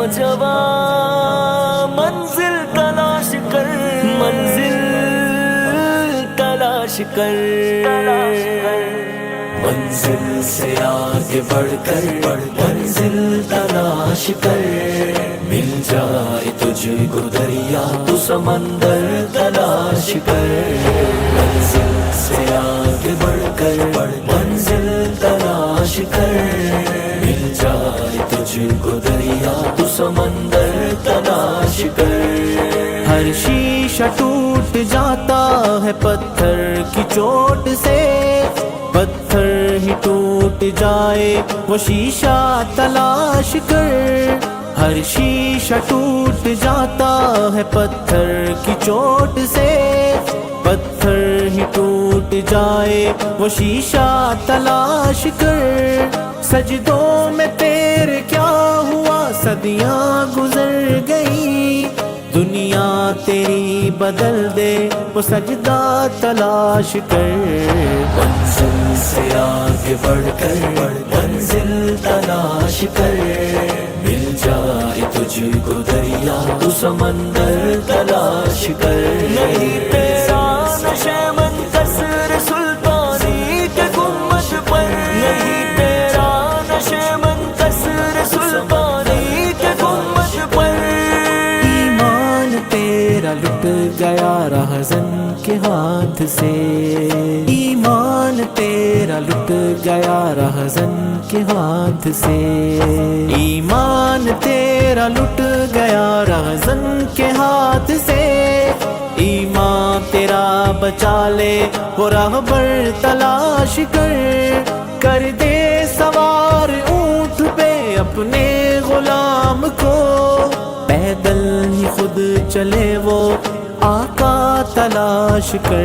نوجوان منزل تلاش کر، منزل تلاش کر، منزل سے آگے بڑھ کر منزل تلاش کر، مل جائے تجھ کو دریا تو سمندر تلاش کر، منزل سے آگے بڑھ کر منزل تلاش کر، مل جائے تجھ کو دریا تو سمندر تلاش کر، ہر شیشہ ٹوٹ جاتا ہے پتھر کی چوٹ سے، پتھر ہی ٹوٹ جائے وہ شیشہ تلاش کر، ہر شیشہ ٹوٹ جاتا ہے پتھر کی چوٹ سے، پتھر ہی ٹوٹ جائے وہ شیشہ تلاش کر، سجدوں میں تیرے کیا ہوا صدیاں گزر گئی، دنیا تیری بدل دے وہ سجدہ تلاش کر، منزل سے آگے بڑھ کر منزل تلاش کر، مل جائے تجھ کو دریا تو سمندر تلاش کر، نہیں تیرا نشے من قصر سلطانی کے گنبد پر، نہیں تیرا نشے من قصر سلطانی کے گنبد پر، لٹ گیا رہزن کے ہاتھ سے، ایمان تیرا لٹ گیا رہزن کے ہاتھ سے، ایمان تیرا لٹ گیا رہزن کے ہاتھ سے، ایمان تیرا بچا لے وہ راہبر تلاش کر، کر دے سوار اونٹ پہ اپنے غلام کو، پیدل ہی خود چلے وہ آقا تلاش کر،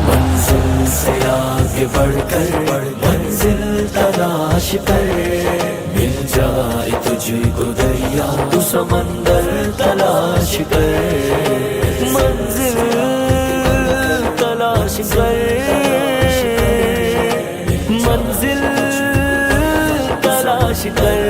منزل سے آگے بڑھ کر منزل تلاش کر، مل جائے تجھ کو دریا تو سمندر تلاش کر، منزل تلاش کر، منزل تلاش کر،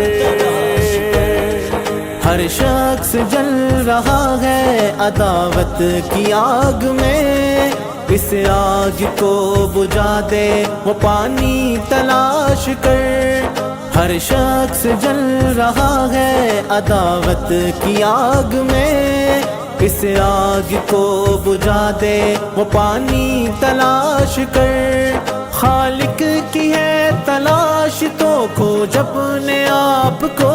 ہر شخص جل رہا ہے عداوت کی آگ میں، اس آگ کو بجھا دے وہ پانی تلاش کر، ہر شخص جل رہا ہے عداوت کی آگ میں، اس آگ کو بجھا دے وہ پانی تلاش کر، خالق کی ہے تلاش تو کھوج اپنے آپ کو،